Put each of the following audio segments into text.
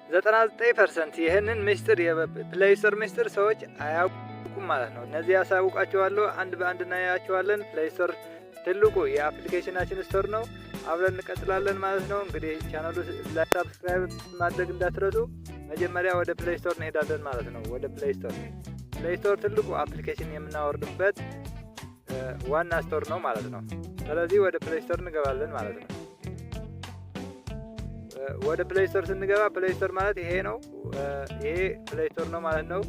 99% ይህንን ምስጢር የፕሌይ ስቶር ምስጢር ሰዎች አያውቁም ማለት ነው። እነዚህ ያሳውቃቸዋለሁ። አንድ በአንድ እናያቸዋለን። ፕሌይ ስቶር ትልቁ የአፕሊኬሽናችን ስቶር ነው። አብረን እንቀጥላለን ማለት ነው። እንግዲህ ቻናሉ ላይ ሰብስክራይብ ማድረግ እንዳትረሱ። መጀመሪያ ወደ ፕሌይ ስቶር እንሄዳለን ማለት ነው። ወደ ፕሌይ ስቶር ትልቁ አፕሊኬሽን የምናወርድበት ዋና ስቶር ነው ማለት ነው። ስለዚህ ወደ ፕሌይ ስቶር እንገባለን ማለት ነው። ወደ ፕሌይ ስቶር ስንገባ ፕሌይ ስቶር ማለት ይሄ ነው። ይሄ ፕሌይ ስቶር ነው ማለት ነው።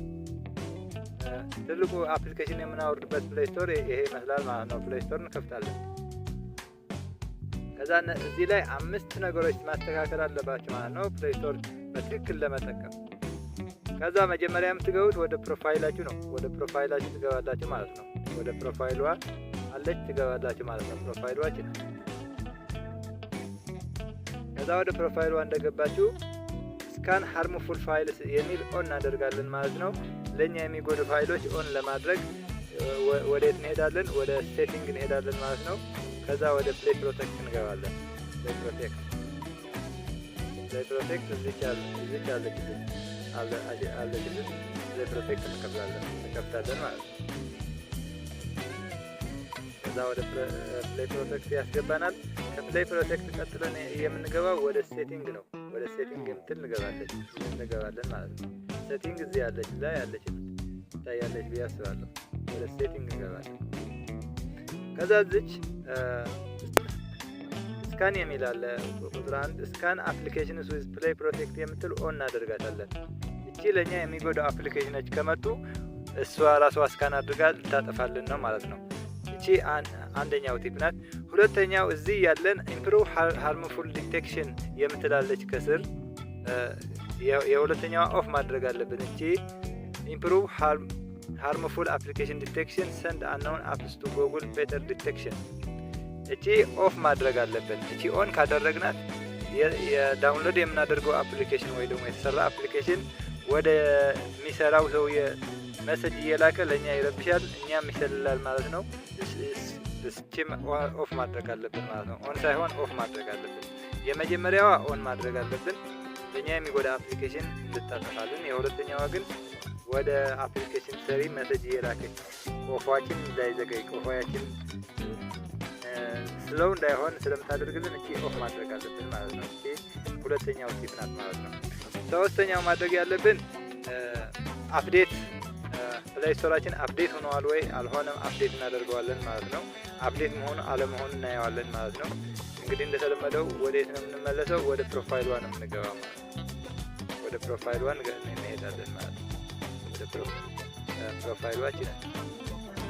ትልቁ አፕሊኬሽን የምናወርድበት ፕሌይ ስቶር ይሄ ይመስላል ማለት ነው። ፕሌይ ስቶር እንከፍታለን። ከዛ እዚህ ላይ 5 ነገሮች ማስተካከል አለባችሁ ማለት ነው። ፕሌይ ስቶር በትክክል ለመጠቀም ከዛ መጀመሪያ የምትገቡት ወደ ፕሮፋይላችሁ ነው። ወደ ፕሮፋይላችሁ ትገባላችሁ ማለት ነው። ወደ ፕሮፋይሏ አለች ትገባላችሁ ማለት ነው። ፕሮፋይሏችን ከዛ ወደ ፕሮፋይሏ እንደገባችሁ ስካን ሃርምፉል ፋይልስ የሚል ኦን እናደርጋለን ማለት ነው። ለኛ የሚጎዱ ፋይሎች ኦን ለማድረግ ወዴት እንሄዳለን? ወደ ሴቲንግ እንሄዳለን ማለት ነው። ከዛ ወደ ፕሌይ ፕሮቴክት እንገባለን። ፕሌይ ፕሮቴክት እዚች አለች ፕሌይ ፕሮቴክት እንከፍታለን ማለት ነው። ከዛ ወደ ፕሌይ ፕሮቴክት ያስገባናል። ከፕሌይ ፕሮቴክት ቀጥለን የምንገባው ወደ ሴቲንግ ነው። ወደ ሴቲንግ የምትል እንገባለን ማለት ነው። ሴቲንግ እዚህ ያለች ላይ ያለች ታያለች ብዬ አስባለሁ። ወደ ሴቲንግ እንገባለን። ከዛ እዚች ስካን የሚል አለ ቁጥር 1 ስካን አፕሊኬሽንስ ዊዝ ፕሌይ ፕሮቴክት የምትል ኦን እናደርጋታለን። እቺ ለኛ የሚጎዱ አፕሊኬሽኖች ከመጡ እሷ ራሷ ስካን አድርጋ ልታጠፋልን ነው ማለት ነው። እቺ አንደኛው ቲፕ ናት። ሁለተኛው እዚህ ያለን ኢምፕሩቭ ሃርምፉል ዲቴክሽን የምትላለች ከስር የሁለተኛዋ ኦፍ ማድረግ አለብን። እቺ ኢምፕሩቭ ሃርምፉል አፕሊኬሽን ዲቴክሽን ሰንድ አንኖን አፕስ ቱ ጉግል ቤተር ዲቴክሽን እቺ ኦፍ ማድረግ አለብን። እቺ ኦን ካደረግናት የዳውንሎድ የምናደርገው አፕሊኬሽን ወይ ደግሞ የተሰራ አፕሊኬሽን ወደ የሚሰራው ሰው ሜሴጅ እየላከ ለኛ ይረብሻል፣ እኛም ይሰልላል ማለት ነው። እቺም ኦፍ ማድረግ አለብን ማለት ነው። ኦን ሳይሆን ኦፍ ማድረግ አለብን። የመጀመሪያዋ ኦን ማድረግ አለብን ለኛ የሚጎዳ አፕሊኬሽን እንድታጠፋልን። የሁለተኛዋ ግን ወደ አፕሊኬሽን ሰሪ ሜሴጅ እየላከች ቆፏችን እንዳይዘገይ ቆፏችን ስለው እንዳይሆን ስለምታደርግልን እቺ ኦፍ ማድረግ አለብን ማለት ነው። እቺ ሁለተኛው ቲፕ ናት ማለት ነው። ሶስተኛው ማድረግ ያለብን አፕዴት ፕሌይ ስቶራችን አፕዴት ሆኗል ወይ አልሆነም አፕዴት እናደርገዋለን ማለት ነው። አፕዴት መሆኑ አለመሆኑ እናየዋለን ማለት ነው። እንግዲህ እንደተለመደው ወዴት ነው የምንመለሰው? ወደ ፕሮፋይሏ ነው የምንገባው ማለት ነው። ወደ ፕሮፋይሏ እንሄዳለን ማለት ነው። ወደ ፕሮፋይሏችን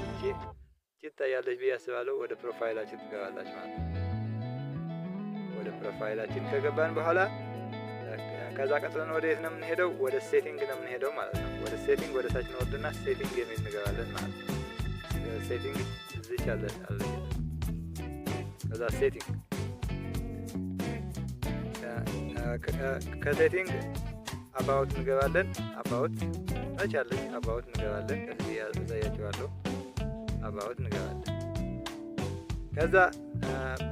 እቺ ትታያለች ብዬ አስባለሁ። ወደ ፕሮፋይላችን ትገባላችሁ ማለት ነው። ወደ ፕሮፋይላችን ከገባን በኋላ ከዛ ቀጥለን ወደ የት ነው የምንሄደው? ወደ ሴቲንግ ነው የምንሄደው ማለት ነው። ወደ ሴቲንግ ወደ ታች እንወርድና ሴቲንግ የሚል እንገባለን ማለት ነው። ሴቲንግ እዚህ አለ። ከዛ ሴቲንግ ከሴቲንግ አባውት እንገባለን። አባውት ታች አለች። አባውት እንገባለን። ከዚህ ያሳያችኋለሁ። አባውት እንገባለን። ከዛ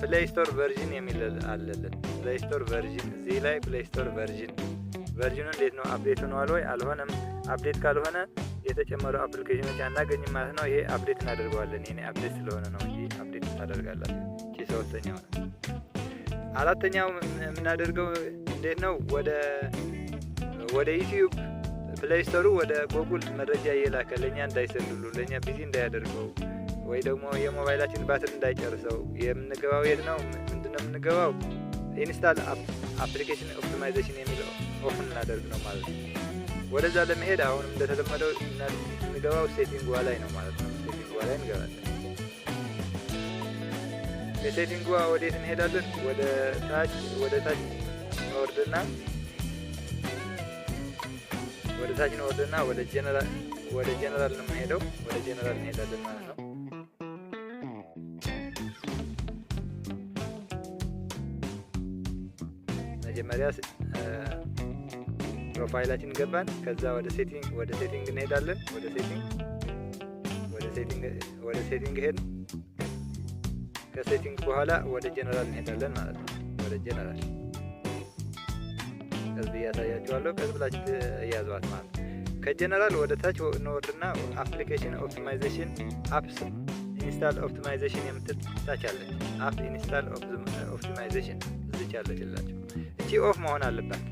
ፕሌይ ስቶር ቨርዥን የሚል አለልን። ፕሌይ ስቶር ቨርዥን እዚህ ላይ ፕሌይ ስቶር ቨርዥኑ እንዴት ነው? አፕዴት ሆኗል ወይ አልሆነም? አፕዴት ካልሆነ የተጨመሩ አፕሊኬሽኖች አናገኝም ማለት ነው። ይሄ አፕዴት እናደርገዋለን። ይሄ አፕዴት ስለሆነ ነው እንጂ አፕዴት ታደርጋላችሁ። እቺ ሶስተኛው ነው። አራተኛው የምናደርገው እንዴት ነው? ወደ ዩቲዩብ ፕሌይ ስቶሩ ወደ ጉግል መረጃ እየላከ ለኛ እንዳይሰልሉ ለኛ ቢዚ እንዳያደርገው ወይ ደግሞ የሞባይላችን ባትሪ እንዳይጨርሰው የምንገባው የት ነው? ምንድነው የምንገባው? ኢንስታል አፕሊኬሽን ኦፕቲማይዜሽን የሚለው ኦፍ እናደርግ ነው ማለት ነው። ወደዛ ለመሄድ አሁንም እንደተለመደው የምንገባው ሴቲንግ ላይ ነው ማለት ነው። ሴቲንግ ላይ እንገባለን። የሴቲንግ ወዴት እንሄዳለን? ወደ ታች እንወርድና ወደ ጀነራል ነው የምንሄደው። ወደ ጀነራል እንሄዳለን ማለት ነው። መጀመሪያ ፕሮፋይላችን ገባን። ከዛ ወደ ሴቲንግ እንሄዳለን። ወደ ሴቲንግ ሄድን። ከሴቲንግ በኋላ ወደ ጀነራል እንሄዳለን ማለት ነው። ወደ ጀነራል ከዚህ ያሳያችኋለሁ። ከዚህ ብላችሁ ያዟት ማለት ነው። ከጀነራል ወደ ታች እንወርድና አፕሊኬሽን ኦፕቲማይዜሽን አፕስ ኢንስታል ኦፕቲማይዜሽን የምትታች አለች። አፕ ኢንስታል ኦፕቲማይዜሽን እዚች ያለችላችሁ። እቺ ኦፍ መሆን አለባት።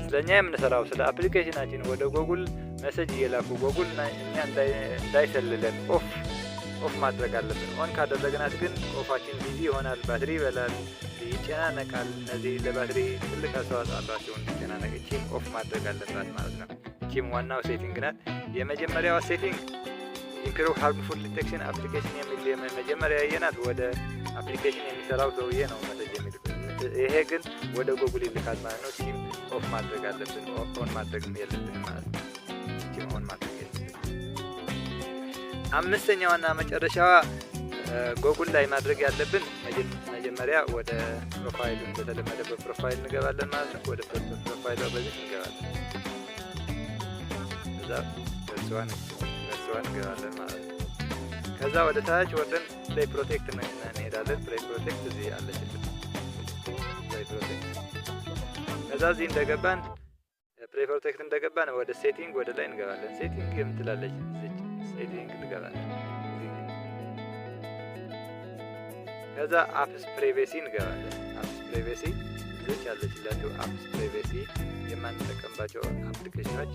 ስለኛ የምንሰራው ስለ አፕሊኬሽናችን ወደ ጎጉል ሜሴጅ እየላኩ ጎጉል እኛ እንዳይሰልለን ኦፍ ማድረግ አለብን። ኦን ካደረግናት ግን ኦፋችን ቢዚ ይሆናል፣ ባትሪ ይበላል፣ ይጨናነቃል። እነዚህ ለባትሪ ትልቅ አስተዋጽኦ አላቸው እንዲጨናነቅ። እቺም ኦፍ ማድረግ አለባት ማለት ነው። እቺም ዋናው ሴቲንግ ናት። የመጀመሪያዋ ሴቲንግ ኢምፕሩቭ ሃርምፉል ዲቴክሽን አፕሊኬሽን የሚል መጀመሪያ ያየናት ወደ አፕሊኬሽን የሚሰራው ሰውዬ ነው መሰጅ የሚል። ይሄ ግን ወደ ጎጉል ይልካል ማለት ነው። እቺም ኦፍ ማድረግ አለብን። ኦን ማድረግ የለብንም ማለት ነው። እቺም ኦን ማድረግ የለብንም። አምስተኛዋና መጨረሻዋ ጎጉል ላይ ማድረግ ያለብን መጀመሪያ ወደ ፕሮፋይሉ እንደተለመደ በፕሮፋይል እንገባለን ማለት ነው። ወደ ፕሮፋይሉ በዚህ እንገባለን። ከዛ እሷን እንገባለን ማለት ነው። ከዛ ወደ ታች ወርደን ፕሌይ ፕሮቴክት እንሄዳለን። ፕሌይ ፕሮቴክት እዚህ አለችልን። ፕሌይ ፕሮቴክት ከዛ እዚህ እንደገባን ፕሌይ ፕሮቴክት እንደገባን ወደ ሴቲንግ ወደ ላይ እንገባለን። ሴቲንግ የምትላለች ሴቲንግ እንገባለን። ከዛ አፕስ ፕራይቬሲ እንገባለን። አፕስ ፕራይቬሲ እዚች ያለችላችሁ አፕስ ፕራይቬሲ የማንጠቀምባቸው አፕሊኬሽኖች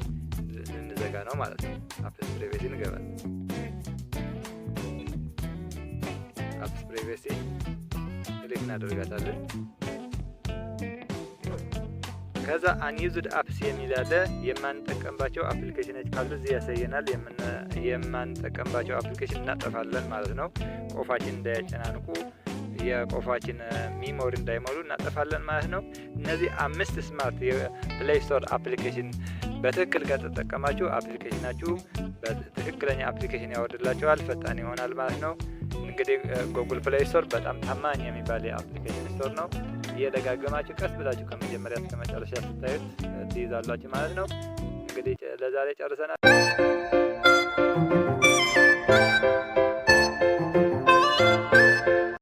ልንዘጋ ነው ማለት ነው። አፕስ ፕራይቬሲ እንገባለን። አፕስ ፕራይቬሲ ክሊክ እናደርጋታለን። ከዛ አንዩዝድ አፕስ የሚል አለ። የማንጠቀምባቸው አፕሊኬሽኖች ካሉ እዚህ ያሳየናል። የማንጠቀምባቸው አፕሊኬሽን እናጠፋለን ማለት ነው። ቆፋችን እንዳያጨናንቁ የቆፋችን ሚሞሪ እንዳይሞሉ እናጠፋለን ማለት ነው። እነዚህ 5 ስማርት የፕሌይ ስቶር አፕሊኬሽን በትክክል ከተጠቀማችሁ አፕሊኬሽናችሁ በትክክለኛ አፕሊኬሽን ያወርድላችኋል፣ ፈጣን ይሆናል ማለት ነው። እንግዲህ ጉግል ፕሌይ ስቶር በጣም ታማኝ የሚባል የአፕሊኬሽን ስቶር ነው። እየደጋገማችሁ ቀስ ብላችሁ ከመጀመሪያ እስከ መጨረሻ ስታዩት ትይዛላችሁ ማለት ነው። እንግዲህ ለዛሬ ጨርሰናል።